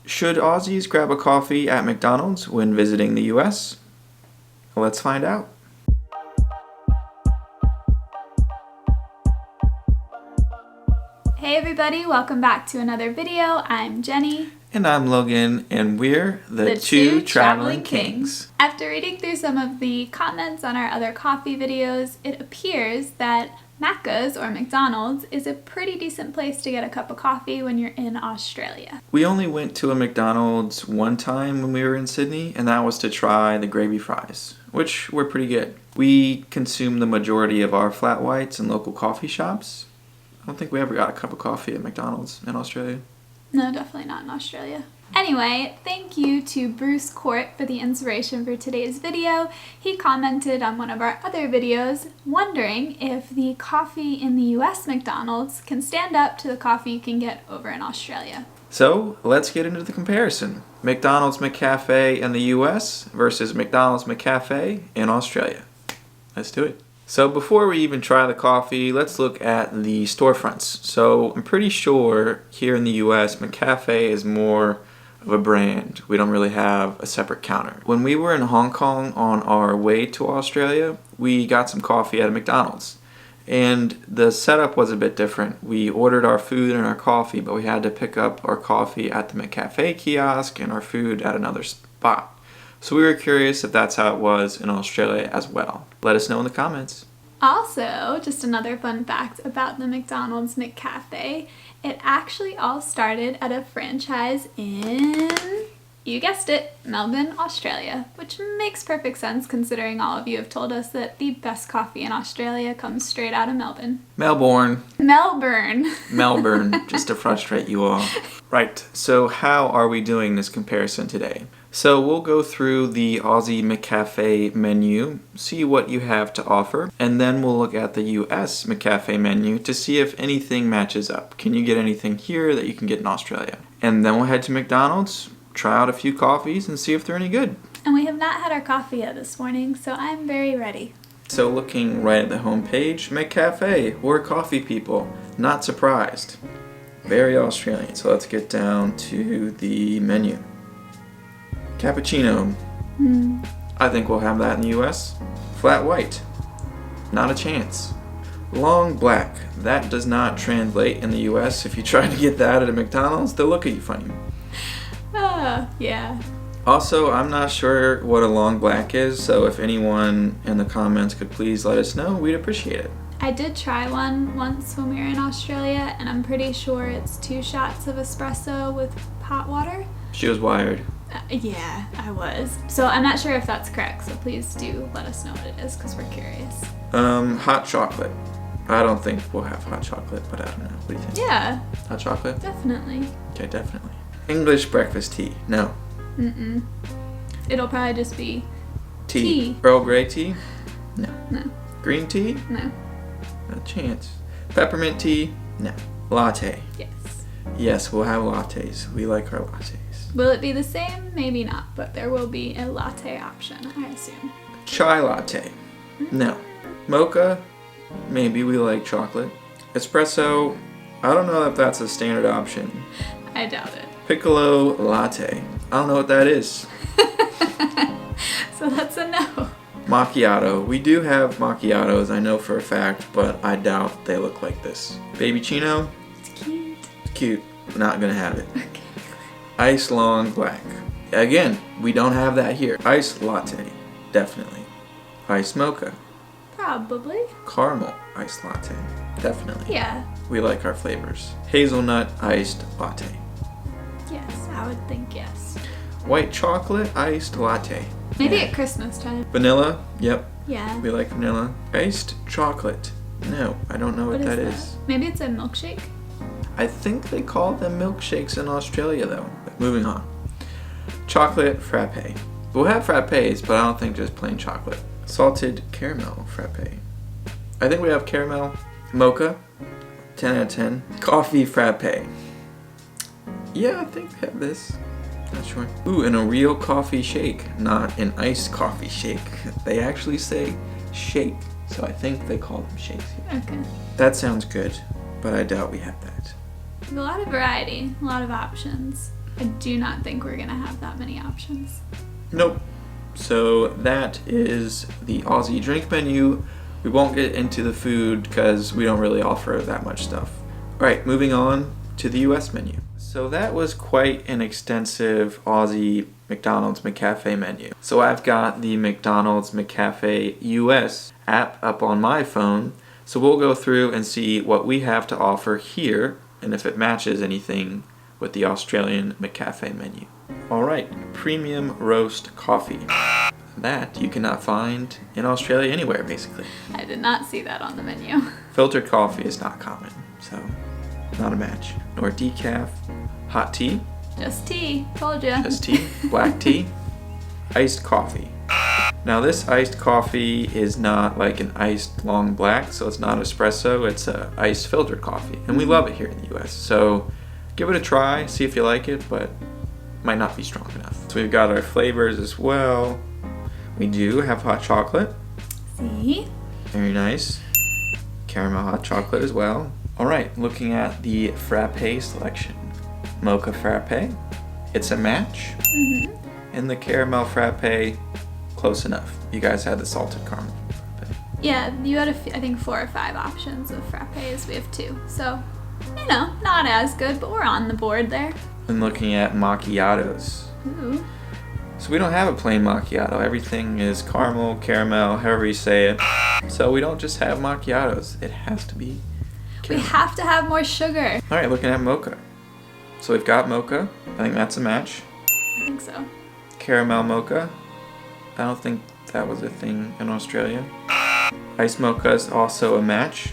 Should Aussies grab a coffee at McDonald's when visiting the US? Let's find out. Hey everybody, welcome back to another video. I'm Jenny. And I'm Logan, and we're the two traveling kings. After reading through some of the comments on our other coffee videos, it appears that Macca's, or McDonald's, is a pretty decent place to get a cup of coffee when you're in Australia. We only went to a McDonald's one time when we were in Sydney, and that was to try the gravy fries, which were pretty good. We consume the majority of our flat whites in local coffee shops. I don't think we ever got a cup of coffee at McDonald's in Australia. No, definitely not in Australia. Anyway, thank you to Bruce Court for the inspiration for today's video. He commented on one of our other videos wondering if the coffee in the US McDonald's can stand up to the coffee you can get over in Australia. So let's get into the comparison. McDonald's McCafé in the US versus McDonald's McCafé in Australia. Let's do it. So before we even try the coffee, let's look at the storefronts. So I'm pretty sure here in the US, McCafé is more of a brand. We don't really have a separate counter. When we were in Hong Kong on our way to Australia, we got some coffee at a McDonald's. And the setup was a bit different. We ordered our food and our coffee, but we had to pick up our coffee at the McCafé kiosk and our food at another spot. So we were curious if that's how it was in Australia as well. Let us know in the comments. Also, just another fun fact about the McDonald's McCafé, it actually all started at a franchise in, you guessed it, Melbourne, Australia, which makes perfect sense considering all of you have told us that the best coffee in Australia comes straight out of Melbourne. Melbourne, just to frustrate you all. Right, so how are we doing this comparison today? So we'll go through the Aussie McCafé menu, see what you have to offer, and then we'll look at the US McCafé menu to see if anything matches up. Can you get anything here that you can get in Australia? And then we'll head to McDonald's, try out a few coffees, and see if they're any good. And we have not had our coffee yet this morning, so I'm very ready. So looking right at the home page, McCafé, we're coffee people. Not surprised. Very Australian. So let's get down to the menu. Cappuccino. I think we'll have that in the US. Flat white. Not a chance. Long black. That does not translate in the US. If you try to get that at a McDonald's, they'll look at you funny. Yeah. Also, I'm not sure what a long black is, so if anyone in the comments could please let us know, we'd appreciate it. I did try one once when we were in Australia, and I'm pretty sure it's 2 shots of espresso with hot water. She was wired. Yeah, I was. So I'm not sure if that's correct, so please do let us know what it is, because we're curious. Hot chocolate. I don't think we'll have hot chocolate, but I don't know. What do you think? Yeah. Hot chocolate? Definitely. Okay, definitely. English breakfast tea. No. It'll probably just be tea. Earl Grey tea? No. No. Green tea? No. Not a chance. Peppermint tea? No. Latte? Yes. Yes, we'll have lattes. We like our lattes. Will it be the same? Maybe not, but there will be a latte option, I assume. Chai latte? No. Mocha? Maybe. We like chocolate. Espresso? I don't know if that's a standard option. I doubt it. Piccolo latte? I don't know what that is. So that's a no. Macchiato. We do have macchiatos, I know for a fact, but I doubt they look like this. Baby Chino? It's cute. It's cute. Not gonna have it. Okay. Ice long black. Again, we don't have that here. Iced latte. Definitely. Iced mocha. Probably. Caramel iced latte. Definitely. Yeah. We like our flavors. Hazelnut iced latte. Yes, I would think yes. White chocolate iced latte. Maybe at Christmas time. Vanilla. Yep. Yeah. We like vanilla. Iced chocolate. No, I don't know what that is. Maybe it's a milkshake? I think they call them milkshakes in Australia though. Moving on. Chocolate frappe. We'll have frappes, but I don't think just plain chocolate. Salted caramel frappe. I think we have caramel. Mocha. 10 out of 10. Coffee frappe. Yeah, I think we have this. Not sure. Ooh, and a real coffee shake, not an iced coffee shake. They actually say shake, so I think they call them shakes here. Okay. That sounds good, but I doubt we have that. A lot of variety, a lot of options. I do not think we're gonna have that many options. Nope. So that is the Aussie drink menu. We won't get into the food because we don't really offer that much stuff. All right, moving on to the US menu. So that was quite an extensive Aussie McDonald's McCafé menu. So I've got the McDonald's McCafé US app up on my phone. So we'll go through and see what we have to offer here and if it matches anything with the Australian McCafé menu. All right, premium roast coffee. That you cannot find in Australia anywhere, basically. I did not see that on the menu. Filtered coffee is not common, so not a match. Nor decaf, hot tea, Just tea, told ya. just tea, black tea, iced coffee. Now this iced coffee is not like an iced long black, so it's not espresso, it's a iced filtered coffee. And we love it here in the US, so give it a try, see if you like it, but might not be strong enough. So we've got our flavors as well. We do have hot chocolate. See? Very nice. Caramel hot chocolate as well. All right, looking at the frappe selection. Mocha frappe, it's a match. And the caramel frappe, close enough. You guys had the salted caramel frappe. Yeah, you had I think 4 or 5 options of frappes. We have 2. So, you know, not as good, but we're on the board there. And looking at macchiatos. Ooh. So we don't have a plain macchiato. Everything is caramel, caramel, however you say it. So we don't just have macchiatos. It has to be We caramel. have to have more sugar. All right, looking at mocha. So we've got mocha. I think that's a match. I think so. Caramel mocha. I don't think that was a thing in Australia. Iced mocha is also a match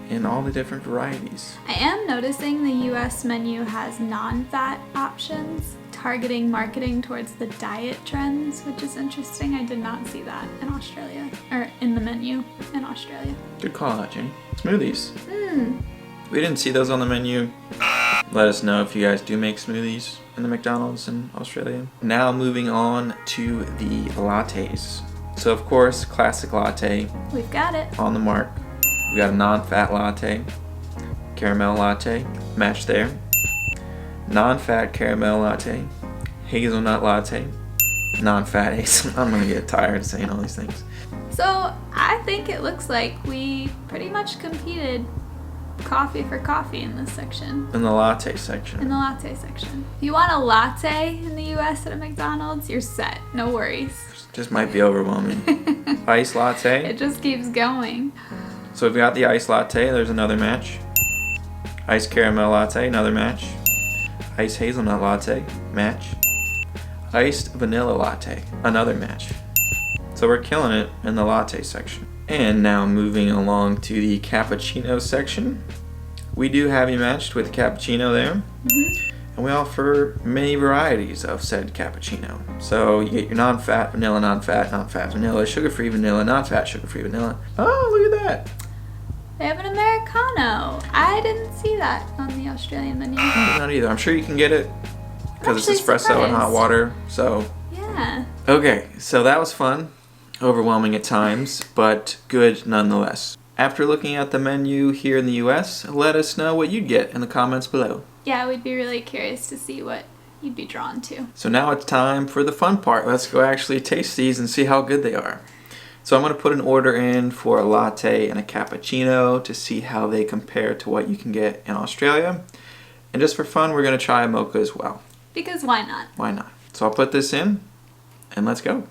in all the different varieties. I am noticing the US menu has non-fat options, targeting marketing towards the diet trends, which is interesting. I did not see that in Australia, or in the menu in Australia. Good call out, Jenny. Smoothies. Hmm. We didn't see those on the menu. Let us know if you guys do make smoothies in the McDonald's in Australia. Now moving on to the lattes. So of course, classic latte We've got it. on the mark. We got a non-fat latte, caramel latte, match there. Non-fat caramel latte, hazelnut latte, non-fat hazelnut. I'm gonna get tired saying all these things. So I think it looks like we pretty much competed coffee for coffee in this section. In the latte In section. the latte section. If you want a latte in the US at a McDonald's, you're set. No worries. Just might be overwhelming. Iced latte. It just keeps going. So we've got the iced latte, there's another match. Iced caramel latte, another match. Iced hazelnut latte, match. Iced vanilla latte, another match. So we're killing it in the latte section. And now moving along to the cappuccino section. We do have you matched with cappuccino there. And we offer many varieties of said cappuccino. So you get your non-fat vanilla, non-fat, non-fat vanilla, sugar-free vanilla, non-fat sugar-free vanilla. Oh, look at that. They have an Americano. I didn't see that on the Australian menu. Not either. I'm sure you can get it because it's Actually espresso and hot surprised. water. So, Yeah. okay. So that was fun. Overwhelming at times, but good nonetheless. After looking at the menu here in the US, let us know what you'd get in the comments below. Yeah, we'd be really curious to see what you'd be drawn to. So now it's time for the fun part. Let's go actually taste these and see how good they are. So I'm going to put an order in for a latte and a cappuccino to see how they compare to what you can get in Australia. And just for fun, we're going to try a mocha as well. Because why not? Why not? So I'll put this in and let's go.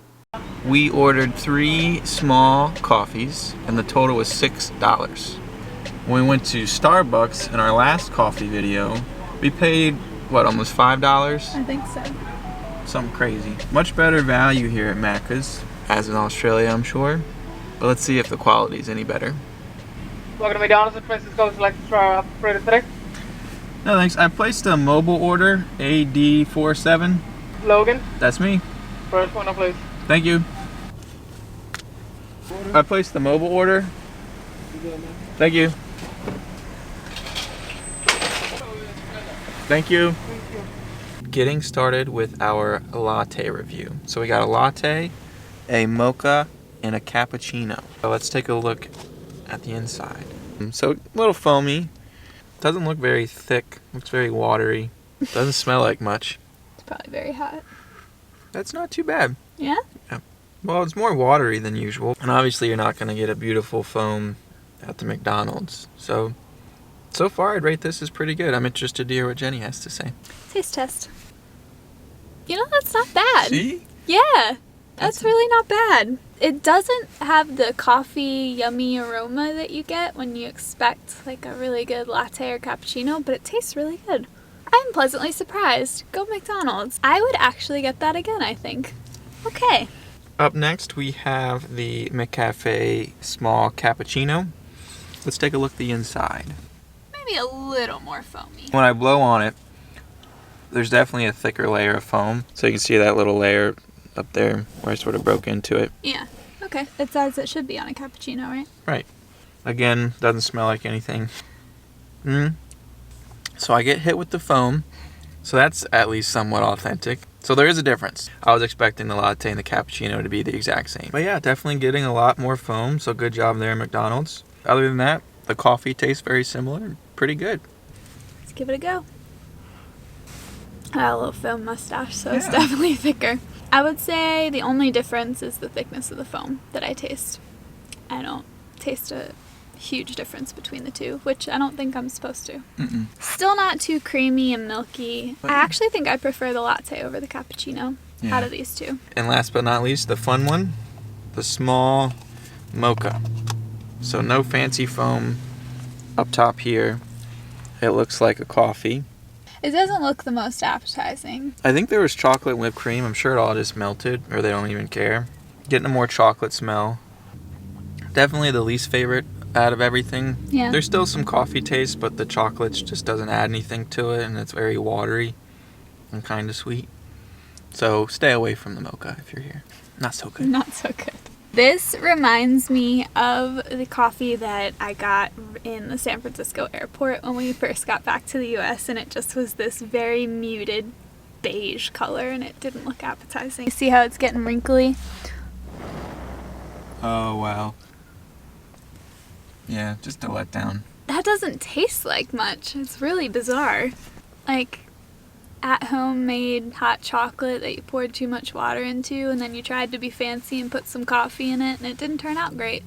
We ordered 3 small coffees and the total was $6. When we went to Starbucks in our last coffee video, we paid, what, almost $5? I think so. Something crazy. Much better value here at Macca's, as in Australia, I'm sure. But let's see if the quality is any better. Welcome to McDonald's in Francisco. Would you like to try our operator today? No thanks, I placed a mobile order, AD47. Logan, That's me. first one, please. Thank you. I placed the mobile order. Thank you. Thank you. Getting started with our latte review. So we got a latte, a mocha, and a cappuccino. So let's take a look at the inside. So a little foamy. Doesn't look very thick. Looks very watery. Doesn't smell like much. It's probably very hot. That's not too bad. Yeah? Well, it's more watery than usual. And obviously you're not going to get a beautiful foam at the McDonald's. So far I'd rate this as pretty good. I'm interested to hear what Jenny has to say. Taste test. You know, that's not bad. See? Yeah, that's really not bad. It doesn't have the coffee yummy aroma that you get when you expect like a really good latte or cappuccino, but it tastes really good. I'm pleasantly surprised. Go McDonald's. I would actually get that again, I think. Okay. Up next we have the McCafé small cappuccino. Let's take a look at the inside. Maybe a little more foamy. When I blow on it, there's definitely a thicker layer of foam. So you can see that little layer up there where I sort of broke into it. Yeah. Okay. It's as it should be on a cappuccino, right? Right. Again, doesn't smell like anything. So I get hit with the foam. So that's at least somewhat authentic. So there is a difference. I was expecting the latte and the cappuccino to be the exact same. But yeah, definitely getting a lot more foam. So good job there, McDonald's. Other than that, the coffee tastes very similar. Pretty good. Let's give it a go. I got a little foam mustache, so it's definitely thicker. I would say the only difference is the thickness of the foam that I taste. I don't taste a huge difference between the two, which I don't think I'm supposed to. Still not too creamy and milky. I actually think I prefer the latte over the cappuccino out of these two. And last but not least, the fun one, the small mocha. So no fancy foam up top here. It looks like a coffee. It doesn't look the most appetizing. I think there was chocolate whipped cream. I'm sure it all just melted, or they don't even care. Getting a more chocolate smell. Definitely the least favorite out of everything. Yeah. There's still some coffee taste, but the chocolate just doesn't add anything to it, and it's very watery and kind of sweet. So stay away from the mocha if you're here. Not so good. Not so good. This reminds me of the coffee that I got in the San Francisco airport when we first got back to the US, and it just was this very muted beige color and it didn't look appetizing. You see how it's getting wrinkly? Oh, wow. Yeah, just a letdown. That doesn't taste like much. It's really bizarre. Like at-home made hot chocolate that you poured too much water into, and then you tried to be fancy and put some coffee in it, and it didn't turn out great.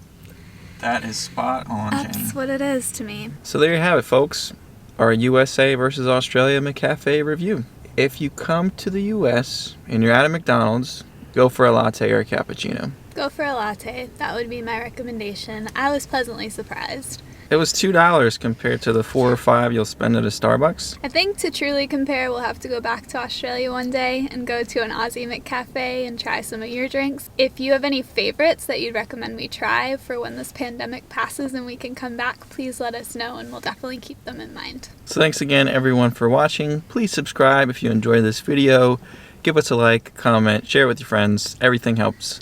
That is spot on, Jenny. That's what it is to me. So there you have it, folks. Our USA versus Australia McCafé review. If you come to the US and you're at a McDonald's, go for a latte or a cappuccino. Go for a latte. That would be my recommendation. I was pleasantly surprised. It was $2 compared to the $4 or $5 you'll spend at a Starbucks. I think to truly compare, we'll have to go back to Australia one day and go to an Aussie McCafé and try some of your drinks. If you have any favorites that you'd recommend we try for when this pandemic passes and we can come back, please let us know and we'll definitely keep them in mind. So thanks again, everyone, for watching. Please subscribe if you enjoyed this video. Give us a like, comment, share it with your friends. Everything helps.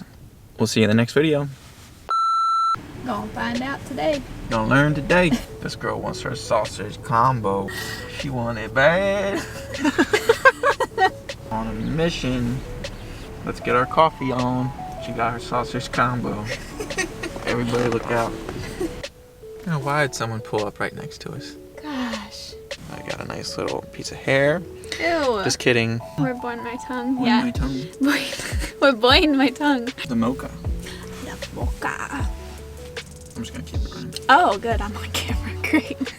We'll see you in the next video. Gonna find out today. Gonna learn today. This girl wants her sausage combo. She want it bad. On a mission. Let's get our coffee on. She got her sausage combo. Everybody look out. Now, why did someone pull up right next to us? Gosh. I got a nice little piece of hair. Ew. Just kidding. We're boring my tongue. Boing Yeah. my tongue. We're boring my tongue. The mocha. The mocha. I'm just gonna keep it running. Oh, good. I'm on camera. Great.